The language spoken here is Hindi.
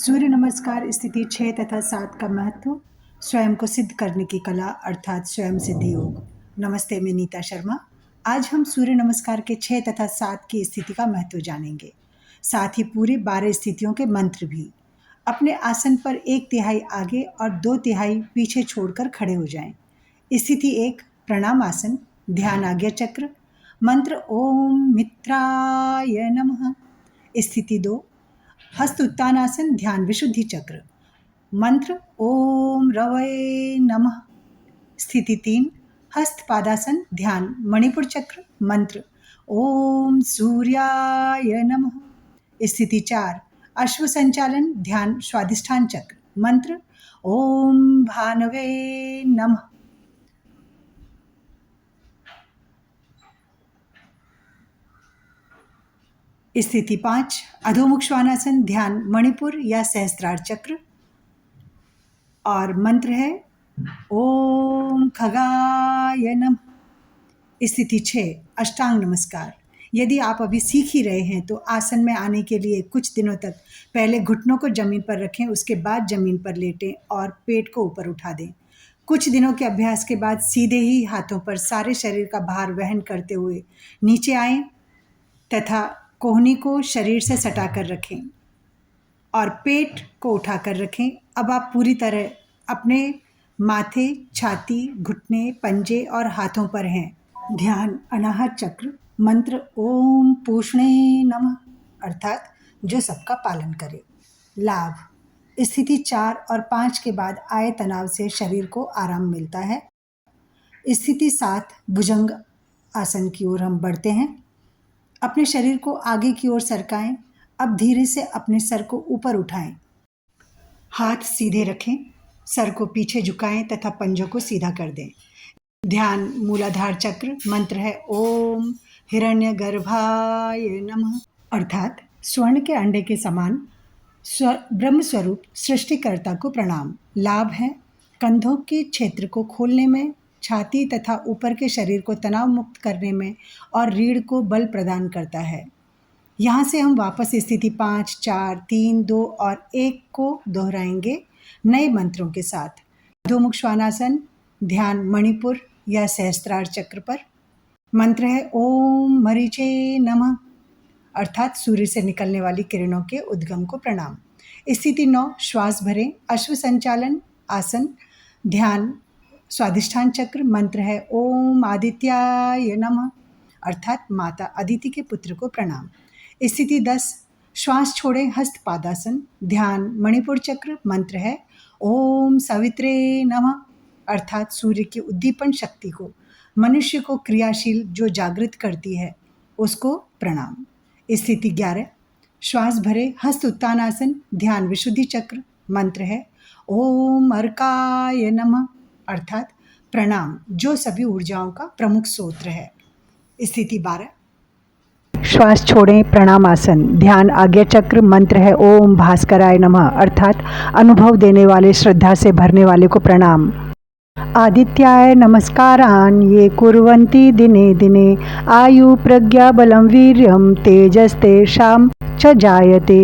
सूर्य नमस्कार स्थिति 6 तथा 7 का महत्व, स्वयं को सिद्ध करने की कला अर्थात स्वयं सिद्धि योग। नमस्ते, मैं नीता शर्मा। आज हम सूर्य नमस्कार के 6 तथा 7 की स्थिति का महत्व जानेंगे, साथ ही पूरी 12 स्थितियों के मंत्र भी। अपने आसन पर 1/3 आगे और 2/3 पीछे छोड़कर खड़े हो जाएं। स्थिति 1 प्रणाम आसन, ध्यान आज्ञा चक्र, मंत्र ओम मित्राय नमः। स्थिति 2 हस्त उत्तानासन, ध्यान विशुद्धि चक्र, मंत्र ओम रवये नमः। स्थिति 3 हस्त पादासन, ध्यान मणिपुर चक्र, मंत्र ओम सूर्याय नमः। स्थिति 4 अश्व संचालन, ध्यान स्वादिष्ठान चक्र, मंत्र ओम भानवे नमः। स्थिति 5 अधोमुख श्वानासन, ध्यान मणिपुर या सहस्त्रार चक्र, और मंत्र है ओम खगाय नमः। स्थिति 6 अष्टांग नमस्कार। यदि आप अभी सीख ही रहे हैं तो आसन में आने के लिए कुछ दिनों तक पहले घुटनों को जमीन पर रखें, उसके बाद जमीन पर लेटें और पेट को ऊपर उठा दें। कुछ दिनों के अभ्यास के बाद सीधे ही हाथों पर सारे शरीर का भार वहन करते हुए नीचे आएं तथा कोहनी को शरीर से सटाकर रखें और पेट को उठाकर रखें। अब आप पूरी तरह अपने माथे, छाती, घुटने, पंजे और हाथों पर हैं। ध्यान अनाहत चक्र, मंत्र ओम पूष्णे नमः, अर्थात जो सबका पालन करे। लाभ स्थिति 4 और 5 के बाद आए तनाव से शरीर को आराम मिलता है। स्थिति 7 भुजंग आसन की ओर हम बढ़ते हैं। अपने शरीर को आगे की ओर सरकाएं। अब धीरे से अपने सर को ऊपर उठाएं, हाथ सीधे रखें, सर को पीछे झुकाएं तथा पंजों को सीधा कर दें। ध्यान मूलाधार चक्र, मंत्र है ओम हिरण्यगर्भाय नमः, अर्थात स्वर्ण के अंडे के समान ब्रह्म स्वरूप सृष्टिकर्ता को प्रणाम। लाभ है कंधों के क्षेत्र को खोलने में, छाती तथा ऊपर के शरीर को तनाव मुक्त करने में और रीढ़ को बल प्रदान करता है। यहाँ से हम वापस स्थिति 5, 4, 3, 2 और 1 को दोहराएंगे नए मंत्रों के साथ। अधोमुख श्वानासन, ध्यान मणिपुर या सहस्त्रार चक्र पर, मंत्र है ओम मरीचे नमः, अर्थात सूर्य से निकलने वाली किरणों के उद्गम को प्रणाम। स्थिति 9 श्वास भरें, अश्व संचालन आसन, ध्यान स्वादिष्ठान चक्र, मंत्र है ओम आदित्याय नमः, अर्थात माता अदिति के पुत्र को प्रणाम। स्थिति 10 श्वास छोड़ें, हस्त पादासन, ध्यान मणिपुर चक्र, मंत्र है ओम सवित्रे नमः, अर्थात सूर्य की उद्दीपन शक्ति को, मनुष्य को क्रियाशील जो जागृत करती है उसको प्रणाम। स्थिति 11 श्वास भरे, हस्त उत्तानासन, ध्यान विशुद्धि चक्र, मंत्र है ओम अर्काय नमः, अर्थात प्रणाम जो सभी ऊर्जाओं का प्रमुख स्रोत है। स्थिति 12 श्वास छोड़ें, प्रणाम आसन, ध्यान आज्ञा चक्र, मंत्र है ओम भास्कराय नमः, अर्थात अनुभव देने वाले, श्रद्धा से भरने वाले को प्रणाम। आदित्याय नमस्कारान् ये कुर्वन्ति दिने दिने आयु प्रज्ञा बलं वीर्यं तेजस्तेषां च जायते।